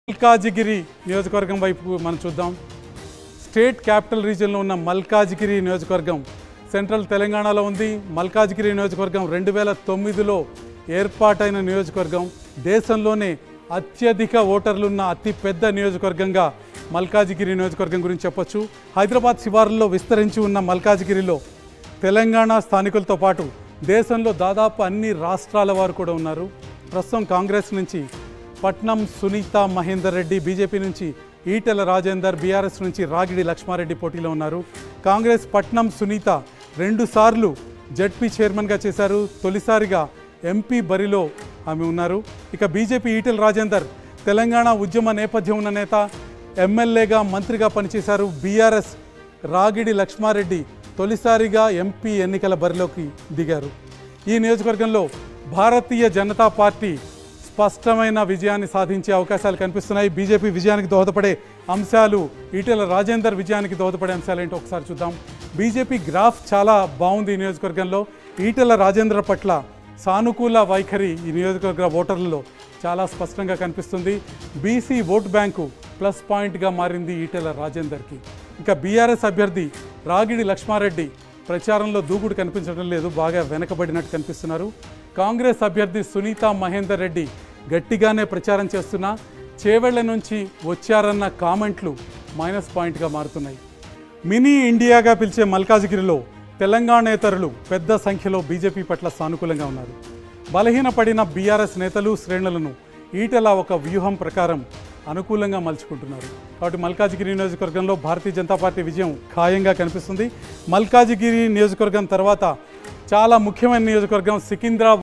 మల్కాజిగిరి నియోజకవర్గం వైపు మనం చూద్దాం. స్టేట్ క్యాపిటల్ రీజియన్లో ఉన్న మల్కాజిగిరి నియోజకవర్గం సెంట్రల్ తెలంగాణలో ఉంది. మల్కాజిగిరి నియోజకవర్గం 2009లో ఏర్పాటైన నియోజకవర్గం. దేశంలోనే అత్యధిక ఓటర్లున్న అతి పెద్ద నియోజకవర్గంగా మల్కాజిగిరి నియోజకవర్గం గురించి చెప్పొచ్చు. హైదరాబాద్ శివారుల్లో విస్తరించి ఉన్న మల్కాజిగిరిలో తెలంగాణ స్థానికులతో పాటు దేశంలో దాదాపు అన్ని రాష్ట్రాల వారు కూడా ఉన్నారు. ప్రస్తుతం కాంగ్రెస్ నుంచి పట్నం సునీత మహేందర్ రెడ్డి, బీజేపీ నుంచి ఈటెల రాజేందర్, బీఆర్ఎస్ నుంచి రాగిడి లక్ష్మారెడ్డి పోటీలో ఉన్నారు. కాంగ్రెస్ పట్నం సునీత 2 సార్లు జడ్పీ చైర్మన్గా చేశారు. తొలిసారిగా ఎంపీ బరిలో ఆమె ఉన్నారు. ఇక బీజేపీ ఈటెల రాజేందర్ తెలంగాణ ఉద్యమ నేపథ్యం ఉన్న నేత, ఎమ్మెల్యేగా మంత్రిగా పనిచేశారు. బీఆర్ఎస్ రాగిడి లక్ష్మారెడ్డి తొలిసారిగా ఎంపీ ఎన్నికల బరిలోకి దిగారు. ఈ నియోజకవర్గంలో భారతీయ జనతా పార్టీ స్పష్టమైన విజయాన్ని సాధించే అవకాశాలు కనిపిస్తున్నాయి. బీజేపీ విజయానికి దోహదపడే అంశాలు, ఈటెల రాజేందర్ విజయానికి దోహదపడే అంశాలు ఏంటో ఒకసారి చూద్దాం. బీజేపీ గ్రాఫ్ చాలా బాగుంది. ఈ నియోజకవర్గంలో ఈటెల రాజేందర్ పట్ల సానుకూల వైఖరి ఈ నియోజకవర్గ ఓటర్లలో చాలా స్పష్టంగా కనిపిస్తుంది. బీసీ ఓట్ బ్యాంకు ప్లస్ పాయింట్గా మారింది ఈటెల రాజేందర్కి. ఇంకా బీఆర్ఎస్ అభ్యర్థి రాగిడి లక్ష్మారెడ్డి ప్రచారంలో దూకుడు కనిపించడం లేదు, బాగా వెనకబడినట్టు కనిపిస్తున్నారు. కాంగ్రెస్ అభ్యర్థి సునీత మహేందర్ రెడ్డి గట్టిగానే ప్రచారం చేస్తున్నా చేవెళ్ల నుంచి వచ్చారన్న కామెంట్లు మైనస్ పాయింట్గా మారుతున్నాయి. మినీ ఇండియాగా పిలిచే మల్కాజిగిరిలో తెలంగాణేతరులు పెద్ద సంఖ్యలో బీజేపీ పట్ల సానుకూలంగా ఉన్నారు. బలహీనపడిన బీఆర్ఎస్ నేతలు శ్రేణులను ఈటెల ఒక వ్యూహం ప్రకారం అనుకూలంగా మలుచుకుంటున్నారు. కాబట్టి మల్కాజిగిరి నియోజకవర్గంలో భారతీయ జనతా పార్టీ విజయం ఖాయంగా కనిపిస్తుంది. మల్కాజిగిరి నియోజకవర్గం తర్వాత చాలా ముఖ్యమైన నియోజకవర్గం సికింద్రాబాద్.